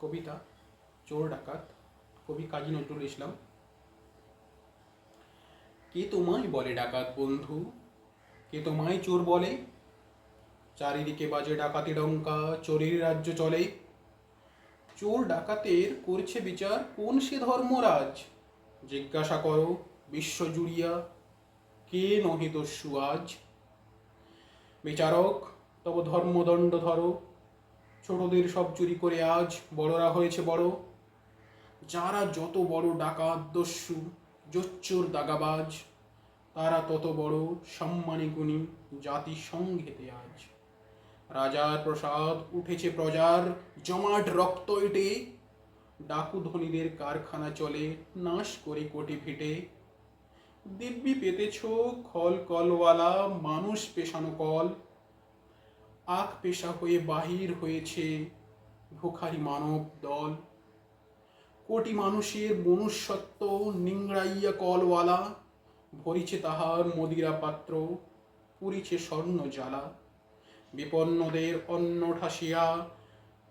কবিতা চোর ডাকাত, কবি কাজী নজরুল ইসলাম। কে তোমায় বলে ডাকাত বন্ধু, কে তোমায় চোর বলে? চারিদিকে বাজে ডাকাতি ডঙ্কা, চোরের রাজ্য চলে। চোর ডাকাতের করছে বিচার কোন সে ধর্মরাজ? জিজ্ঞাসা করো বিশ্ব জুড়িয়া, কে নহে দস্যু আজ? বিচারক তব ধর্মদণ্ড ধরো, ছোটদের সব চুরি করে আজ বড়রা হয়েছে বড়। যারা যত বড় ডাকাত দস্যু জোচ্চোর দাগাবাজ, তারা তত বড় সম্মানী গুণী জাতিসংঘেতে আজ। রাজার প্রসাদ উঠেছে প্রজার জমাট রক্ত এটে, ডাকু ধনীদের কারখানা চলে নাশ করে কোটি ভিটে। দিব্যি পেতেছ খল কলওয়ালা মানুষ পেশানো কল, আখ পেশা হয়ে বাহির হয়েছে ভুখারি মানব দল। কোটি মানুষের মনুষ্যত্ব নিংড়াইয়া কলওয়ালা, ভরিছে তাহার মদিরা পাত্র পুরিছে স্বর্ণ জ্বালা। বিপন্নদের অন্ন ঠাসিয়া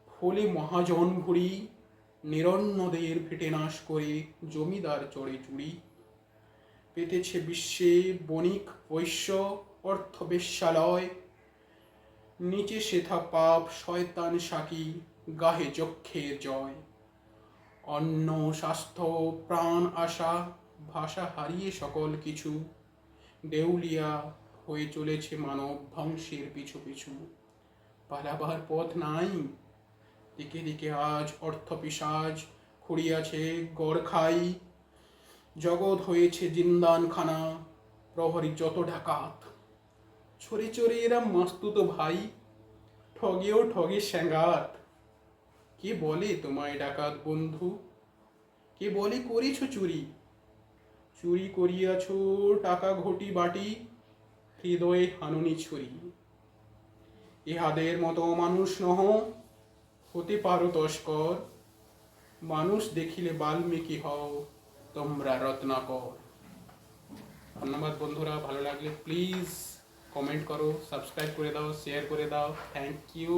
ফলে মহাজন ভুরি, নিরন্নদের ভেটে নাশ করে জমিদার চড়ে চুরি। পেতেছে বিশ্বে বণিক বৈশ্য অর্থ বেশ্যালয়, নিচে সেথা পাপ শয়তান সাকি গাহে যক্ষের জয়। অন্ন স্বাস্থ্য প্রাণ আশা ভাষা হারিয়ে সকল কিছু, দেউলিয়া হয়ে চলেছে মানব ধ্বংসের পিছু পিছু। পালাবার পথ নাই, দিকে দিকে আজ অর্থ পিশাচ খুঁড়িয়াছে গড় খাই। জগৎ হয়েছে জিন্দানখানা, প্রহরী যত ডাকাত। চোরে চোরে এরা মাস্তুত ভাই, ঠগেও ঠগে স্যাঙ্গাত। কে বলে তোমায় ডাকাত বন্ধু, কে বলে করেছ চুরি? চুরি করিয়াছ টাকা ঘটি বাটি, হৃদয়ে হানুনি ছুরি। ইহাদের মতো মানুষ নহ, হতে পারো তস্কর। মানুষ দেখিলে বাল্মীকি হও তোমরা রত্নাকর। ধন্যবাদ বন্ধুরা, ভালো লাগলে প্লিজ কমেন্ট করো, সাবস্ক্রাইব করে দাও, শেয়ার করে দাও। Thank you.